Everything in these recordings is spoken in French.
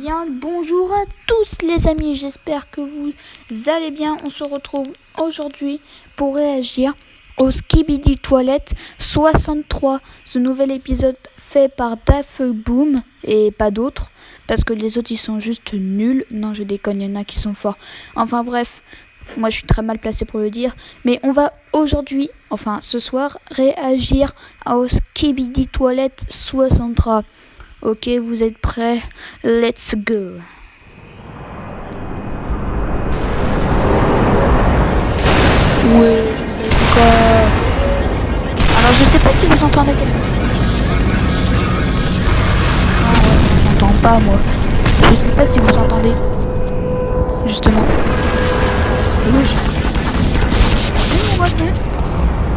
bien, bonjour à tous les amis, j'espère que vous allez bien. On se retrouve aujourd'hui pour réagir au Skibidi Toilet 63, ce nouvel épisode fait par Daft Boom et pas d'autres, parce que les autres ils sont juste nuls. Non, je déconne, il y en a qui sont forts. Enfin bref, moi je suis très mal placée pour le dire, mais on va aujourd'hui, enfin ce soir, réagir au Skibidi Toilet 63. Ok, vous êtes prêts? Let's go. Ouais, d'accord. Alors je sais pas si vous entendez quelque chose. Ah ouais, j'entends pas moi. Je sais pas si vous entendez. Justement. Logique. Comment on va faire?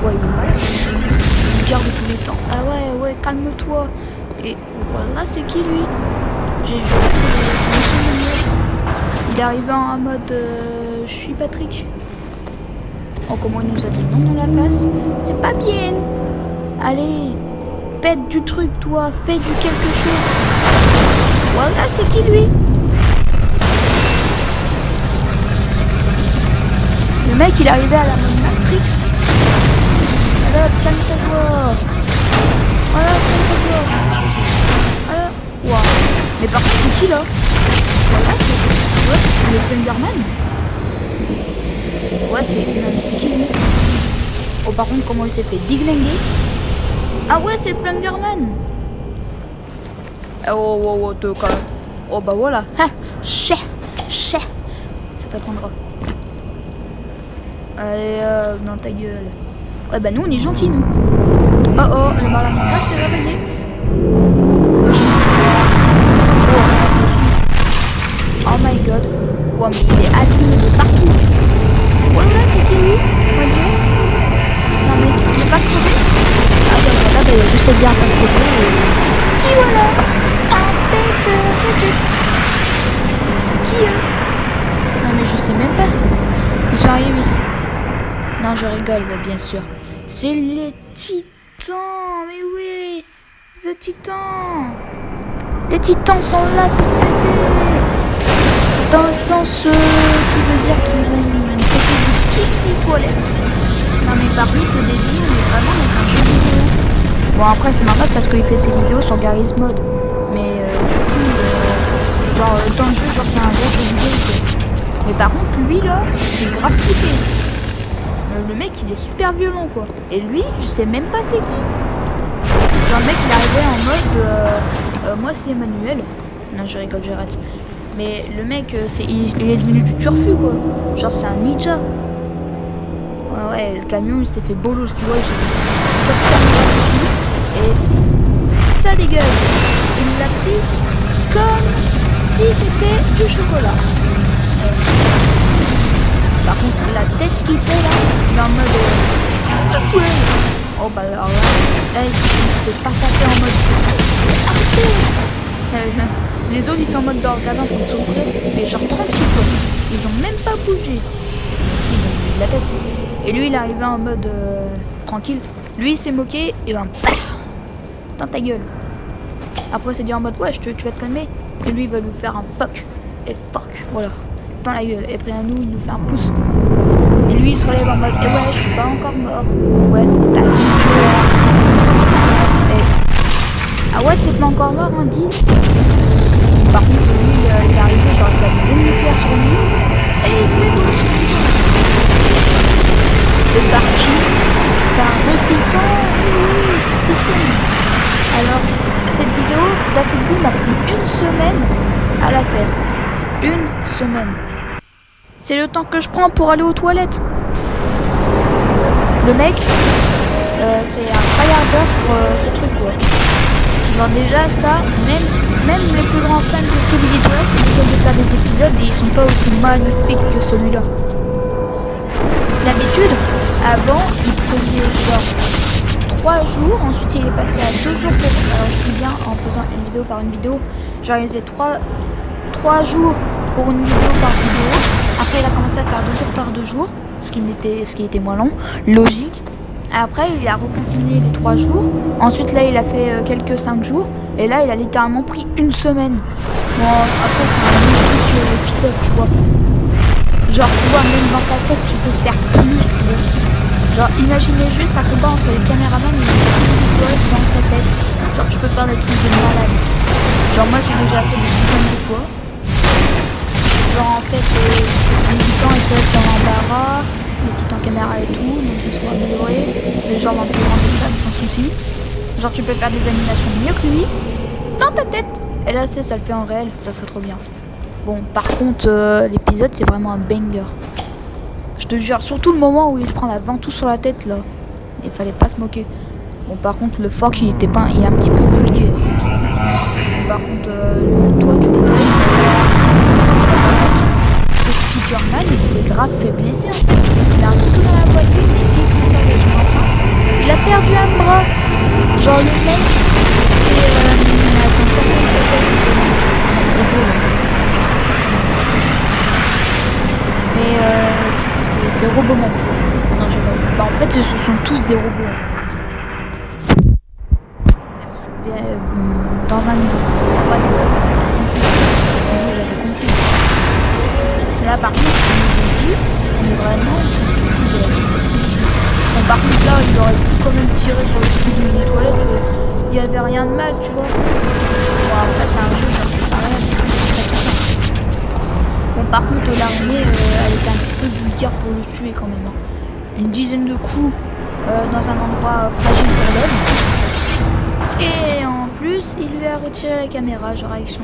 Ouais, il regarde tous les temps. Ah ouais, calme-toi. Et voilà, c'est qui lui? J'ai joué, c'est Monsieur Manuel. Il est arrivé en mode je suis Patrick. Oh, comment il nous a dit non dans la face? C'est pas bien. Allez, pète du truc, toi, fais du quelque chose. Voilà, c'est qui lui? Le mec, il est arrivé à la mode Matrix. Alors, calme-toi. Voilà, calme-toi. Voilà. Waouh. Mais par contre, c'est qui là? Voilà, c'est le Plunderman. Ouais, c'est qui lui? Oh, par contre, comment il s'est fait diglinguer? Ah ouais, c'est le Plunderman. Oh, te calme. Oh, bah voilà. Ha, chè. Ça t'apprendra. Allez, dans ta gueule. Ouais, bah nous, on est gentils, nous. Oh, le parlementaire s'est réveillé. Oh my god. Wow, mais il est abîmé de partout. Voilà, c'est qui lui? Mon dieu. Non mais, il est pas crevé? Ah bah voilà, bah il y a juste à dire pas crevé et... Qui voilà? Inspecteur Gadget. Mais c'est qui eux? Non mais je sais même pas. Ils sont arrivés. Non, je rigole, bien sûr. C'est les Titans. Mais oui, The Titans. Les Titans sont là pour péter. Dans le sens qui veut dire qu'ils vont péter du Skibidi Toilet. Non mais par contre au début on est vraiment dans un jeu vidéo. Bon après c'est normal parce qu'il fait ses vidéos sur Garry's Mod. Mais du coup genre dans le jeu genre c'est un vrai jeu vidéo quoi. Mais par contre lui là il est grave flippé. Le mec il est super violent quoi. Et lui je sais même pas c'est qui. Genre le mec il est arrivé en mode moi c'est Emmanuel. Non je rigole j'arrête. Mais le mec, il est devenu du turfu quoi. Genre c'est un ninja. Ouais, le camion il s'est fait bolos, tu vois. Et ça dégage. Il l'a pris comme si c'était du chocolat. Par contre, la tête qu'il fait là, il est en mode... Oh bah alors là, il se fait pas taper en mode... Arrêtez. Les autres ils sont en mode de regarder en train de s'ouvrir, mais genre tranquille quoi. Ils ont même pas bougé. Si, ils ont bougé de la tête. Et lui il est arrivé en mode tranquille. Lui il s'est moqué et ben dans ta gueule. Après c'est dit en mode ouais tu vas te calmer. Et lui il va lui faire un fuck. Et fuck, voilà. Dans la gueule. Et après à nous il nous fait un pouce. Et lui il se relève en mode eh ouais je suis pas encore mort. Ouais, t'as dit que... Ah ouais t'es pas encore mort hein dis. Par contre, lui, il est arrivé, genre, il a des bombes nucléaires sur lui, et il se fait bouffer. Et par qui? Par The Titan. Oui, The Titan. Alors, cette vidéo, Daft Boom m'a pris une semaine à la faire. Une semaine. C'est le temps que je prends pour aller aux toilettes. Le mec, c'est un tryharder sur ce truc, quoi. Genre déjà ça, même les plus grands fans de Skibidi Toilet ils essaient de faire des épisodes et ils sont pas aussi magnifiques que celui-là. D'habitude, avant, il faisait genre 3 jours, ensuite il est passé à 2 jours pour... Alors je dis bien en faisant une vidéo par une vidéo, genre il faisait 3 jours pour une vidéo par vidéo, après il a commencé à faire 2 jours par 2 jours, ce qui était moins long, logique. Après, il a recontinué les 3 jours. Ensuite, là, il a fait quelques 5 jours. Et là, il a littéralement pris une semaine. Bon, après, c'est un autre épisode, tu vois. Genre, tu vois, même dans ta tête, tu peux faire plus, tu vois. Genre, imaginez juste un combat entre les caméramans et les toilettes dans ta tête. Genre, tu peux faire des trucs de malade. Genre, moi, j'ai déjà fait des dizaines de fois. Genre, en fait, les titans, ils peuvent être dans l'embarras, les titans caméra et tout, donc ils sont améliorés. Mais genre, dans le plus grand état, sans souci. Genre, tu peux faire des animations mieux que lui, dans ta tête. Et là, ça le fait en réel, ça serait trop bien. Bon, par contre, l'épisode, c'est vraiment un banger. Je te jure, surtout le moment où il se prend la ventouse sur la tête, là. Il fallait pas se moquer. Bon, par contre, le fork, il est un petit peu vulgaire. Bon, par contre, toi, tu dégages. Ce Speakerman, il s'est grave fait blesser, en fait. Il a un couteau dans la poitrine, il sort de son enceinte. Il a perdu un bras. Genre, le mec, c'est... attends, comment il s'appelle? Je sais pas comment il s'appelle. Mais du coup c'est Roboman. Non, j'ai pas. Bah en fait ce sont tous des robots. Dans un niveau. Ouais, j'avais compris. Là par contre on est vraiment. Bon, par contre là il aurait pu quand même tirer sur le ski des toilettes. Il y avait rien de mal, tu vois. Bon après c'est un jeu, genre c'est pas rien, c'est tout ça. Bon, par contre, l'araignée, elle était un petit peu vulgaire pour le tuer quand même. Hein. Une dizaine de coups dans un endroit fragile pour l'homme. Et en plus, il lui a retiré la caméra, genre avec sa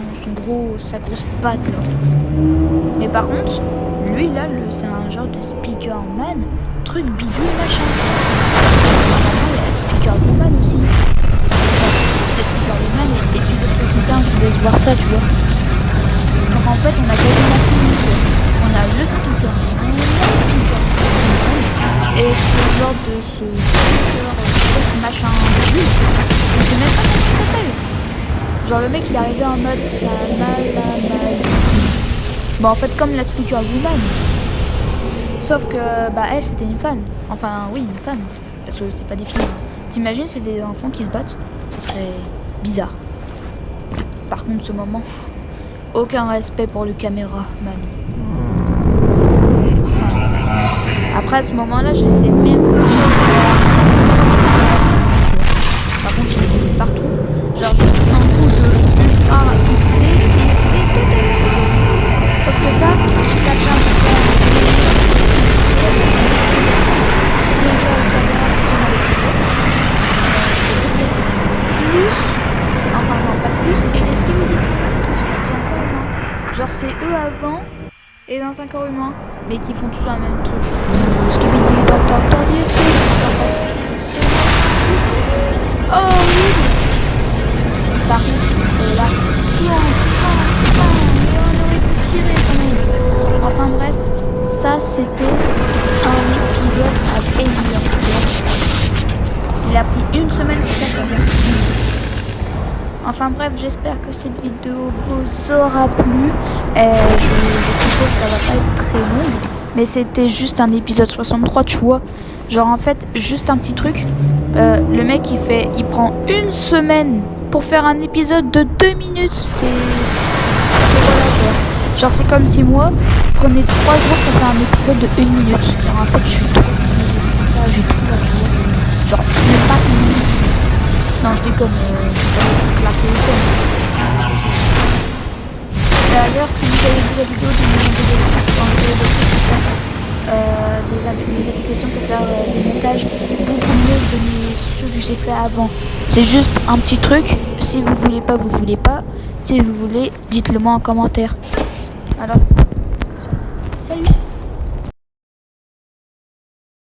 grosse patte là. Mais par contre, lui là, c'est un genre de Speakerman, truc bidule machin. Normalement, il y a Speakerwoman aussi. Le Speakerwoman, épisode 61, je vous laisse voir ça, tu vois. Donc en fait on a quasiment tout mis. On a le speaker, et ce genre de ce speaker machin je sais même pas comment il s'appelle. Genre le mec il est arrivé en mode ça a mal. Bon en fait comme la speaker woman. Sauf que bah elle c'était une femme. Enfin oui une femme. Parce que c'est pas des filles. Hein. T'imagines c'est des enfants qui se battent. Ce serait bizarre. Par contre ce moment. Aucun respect pour le caméraman. Après à ce moment-là, je sais même pas. Par contre, il est partout. Genre juste un coup de ultra rapidité et il se fait tout. Sauf que ça fait un petit peu. Il y a genre les caméras qui sont dans les toilettes. Plus. Enfin non, pas plus. Et les skibidi qui sont dans un corps humain. Genre c'est eux avant et dans un corps humain. Mais qui font toujours le même truc. Skibidi Doctor DC. Oh oui. Par contre, là. On aurait pu tirer quand même. Enfin bref, ça c'était un épisode à Alien. Il a pris une semaine pour faire ça. Enfin bref, j'espère que cette vidéo vous aura plu. Je suppose qu'elle va pas être très longue. Mais c'était juste un épisode 63, tu vois. Genre en fait, juste un petit truc. Le mec il prend une semaine pour faire un épisode de 2 minutes. C'est voilà quoi. Genre c'est comme si moi, je prenais 3 jours pour faire un épisode de 1 minute. Genre en fait, je suis trop... Là, j'ai tout là, tu vois. Genre, même pas 1 minute. Non, je déconne, je claquer le sol. D'ailleurs, si vous avez vu la vidéo, des applications pour faire des montages beaucoup mieux que ceux que j'ai fait avant. C'est juste un petit truc. Si vous voulez pas, vous voulez pas. Si vous voulez, dites-le moi en commentaire. Alors, salut.